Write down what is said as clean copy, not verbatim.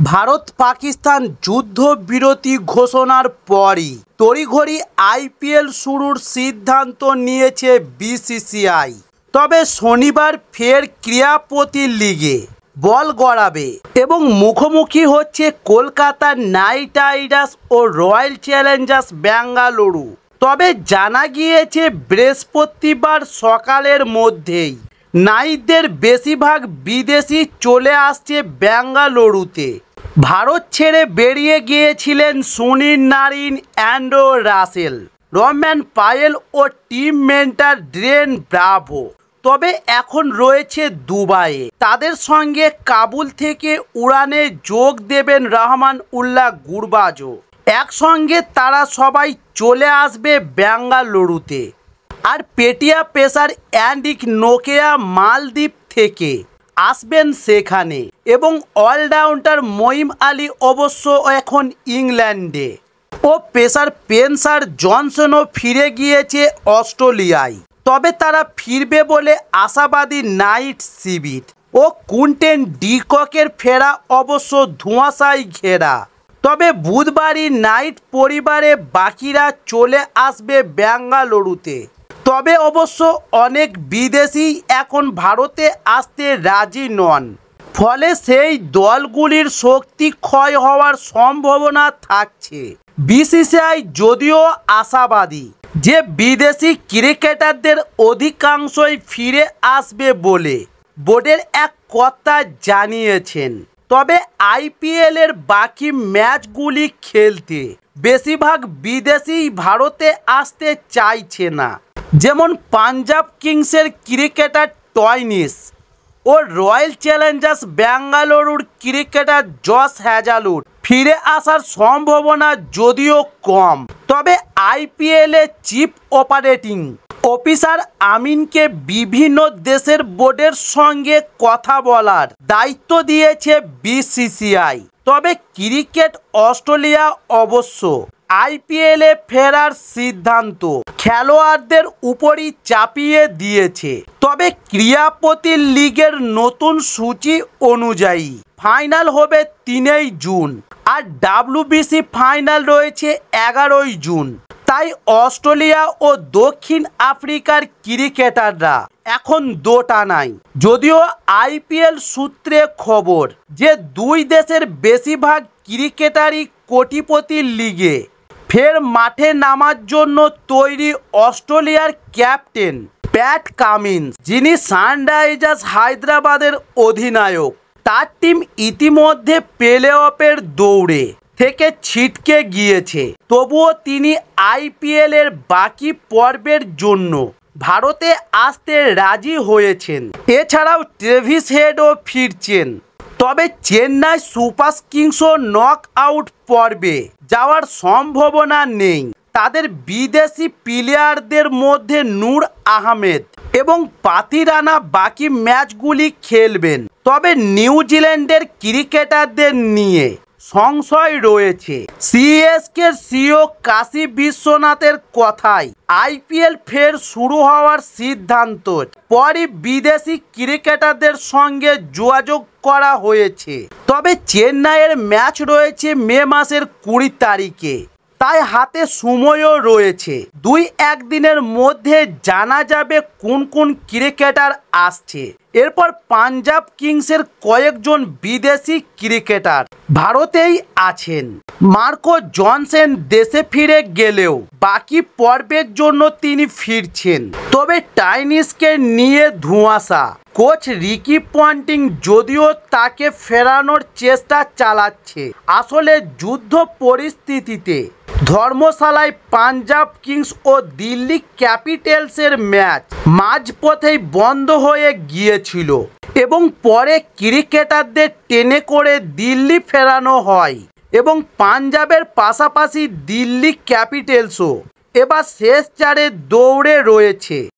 ভারত পাকিস্তান যুদ্ধবিরতি ঘোষণার পরই তড়িঘড়ি আইপিএল শুরুর সিদ্ধান্ত নিয়েছে বিসিসিআই। তবে শনিবার ফের ক্রীড়াপতি লিগে বল গড়াবে এবং মুখোমুখি হচ্ছে কলকাতা নাইট রাইডার্স ও রয়্যাল চ্যালেঞ্জার্স বেঙ্গালুরু। তবে জানা গিয়েছে বৃহস্পতিবার সকালের মধ্যেই নাইটদের বেশিরভাগ বিদেশি চলে আসছে বেঙ্গালুরুতে। ভারত ছেড়ে বেরিয়ে গিয়েছিলেন Sunil Narine, Andre Russell, Rovman Powell ও টিম মেন্টর ড্রেন ব্রাভো। তবে এখন রয়েছে দুবাইয়ে। তাদের সঙ্গে কাবুল থেকে উড়ানে যোগ দেবেন রহমান উল্লাহ গুরবাজও। একসঙ্গে তারা সবাই চলে আসবে বেঙ্গালুরুতে। আর পেটিয়া পেসার অ্যান্ড্রিক নোকিয়া মালদ্বীপ থেকে আসবেন সেখানে এবং অলরাউন্ডার মঈন আলী অবশ্য এখন ইংল্যান্ডে ও পেসার স্পেন্সার জনসনও ফিরে গিয়েছে অস্ট্রেলিয়ায়। তবে তারা ফিরবে বলে আশাবাদী নাইট শিবির ও কুইন্টন ডি ককের ফেরা অবশ্য ধোঁয়াশায় ঘেরা। তবে বুধবারই নাইট পরিবারে বাকিরা চলে আসবে বেঙ্গালুরুতে। তবে অবশ্য অনেক বিদেশি এখন ভারতে আসতে রাজি নন, ফলে সেই দলগুলির শক্তি ক্ষয় হওয়ার সম্ভাবনা থাকছে। বিসিসিআই যদিও আশাবাদী যে বিদেশি ক্রিকেটারদের অধিকাংশই ফিরে আসবে বলে বোর্ডের এক কর্তা জানিয়েছেন। তবে আইপিএলের বাকি ম্যাচগুলি খেলতে বেশিরভাগ বিদেশি ভারতে আসতে চাইছে না। যেমন পাঞ্জাব কিংসের ক্রিকেটার টয়নিস ও রয়্যাল চ্যালেঞ্জার্স বেঙ্গালুরুর ক্রিকেটার জশ হ্যাজেলউড ফিরে আসার সম্ভাবনা যদিও কম। তবে আইপিএলে চিফ অপারেটিং অফিসার আমিনকে বিভিন্ন দেশের বোর্ডের সঙ্গে কথা বলার দায়িত্ব দিয়েছে বিসিসিআই। তবে ক্রিকেট অস্ট্রেলিয়া অবশ্য আইপিএলে ফেরার সিদ্ধান্ত খেলোয়াড়দের উপরই চাপিয়ে দিয়েছে। তবে ক্রীড়াপতি লিগের নতুন সূচি অনুযায়ী ফাইনাল হবে 3 জুন আর ডাব্লিউবিসি ফাইনাল রয়েছে 11 জুন। তাই অস্ট্রেলিয়া ও দক্ষিণ আফ্রিকার ক্রিকেটাররা এখন দোটানায়। যদিও আইপিএল সূত্রে খবর যে দুই দেশের বেশিরভাগ ক্রিকেটারই কোটিপতি লিগে ফের মাঠে নামার জন্য তৈরি। অস্ট্রেলিয়ার ক্যাপ্টেন প্যাট কামিন্স, যিনি সানরাইজার্স হায়দ্রাবাদের অধিনায়ক, তার টিম ইতিমধ্যে প্লে অফের দৌড়ে থেকে ছিটকে গিয়েছে। তবুও তিনি আইপিএলের বাকি পর্বের জন্য ভারতে আসতে রাজি হয়েছেন। এছাড়াও ট্রেভিস হেডও ফিরছেন। তবে চেন্নাই সুপার কিংসও নক আউট পর্বে যাওয়ার সম্ভাবনা নেই। তাদের বিদেশি প্লেয়ারদের মধ্যে নূর আহমেদ এবং পাতি রানা বাকি ম্যাচগুলি খেলবেন। তবে নিউজিল্যান্ডের ক্রিকেটারদের নিয়ে সংশয় রয়েছে। সিএসকের সিইও কাশী বিশ্বনাথের কথায় আইপিএল ফের শুরু হওয়ার সিদ্ধান্ত পরই বিদেশি ক্রিকেটারদের সঙ্গে যোগাযোগ করা হয়েছে। তবে চেন্নাইয়ের ম্যাচ রয়েছে মে মাসের 20 তারিখে, তাই হাতে সময়ও রয়েছে। 2-1 দিনের মধ্যে জানা যাবে কোন কোন ক্রিকেটার আসছে। এরপর পাঞ্জাব কিংসের কয়েকজন বিদেশি ক্রিকেটার ভারতেই আছেন। মার্কো জনসন দেশে ফিরে গেলেও বাকি পর্বের জন্য তিনি ফিরছেন। তবে টাইনিসকে নিয়ে ধোঁয়াশা। কোচ রিকি পন্টিং যদিও তাকে ফেরানোর চেষ্টা চালাচ্ছে। আসলে যুদ্ধ পরিস্থিতিতে ধর্মশালায় পাঞ্জাব কিংস ও দিল্লি ক্যাপিটালসের ম্যাচ মাঝপথেই বন্ধ হয়ে গিয়েছিল এবং পরে ক্রিকেটারদের টেনে করে দিল্লি ফেরানো হয় এবং পাঞ্জাবের পাশাপাশি দিল্লি ক্যাপিটালসও এবার শেষ চারে দৌড়ে রয়েছে।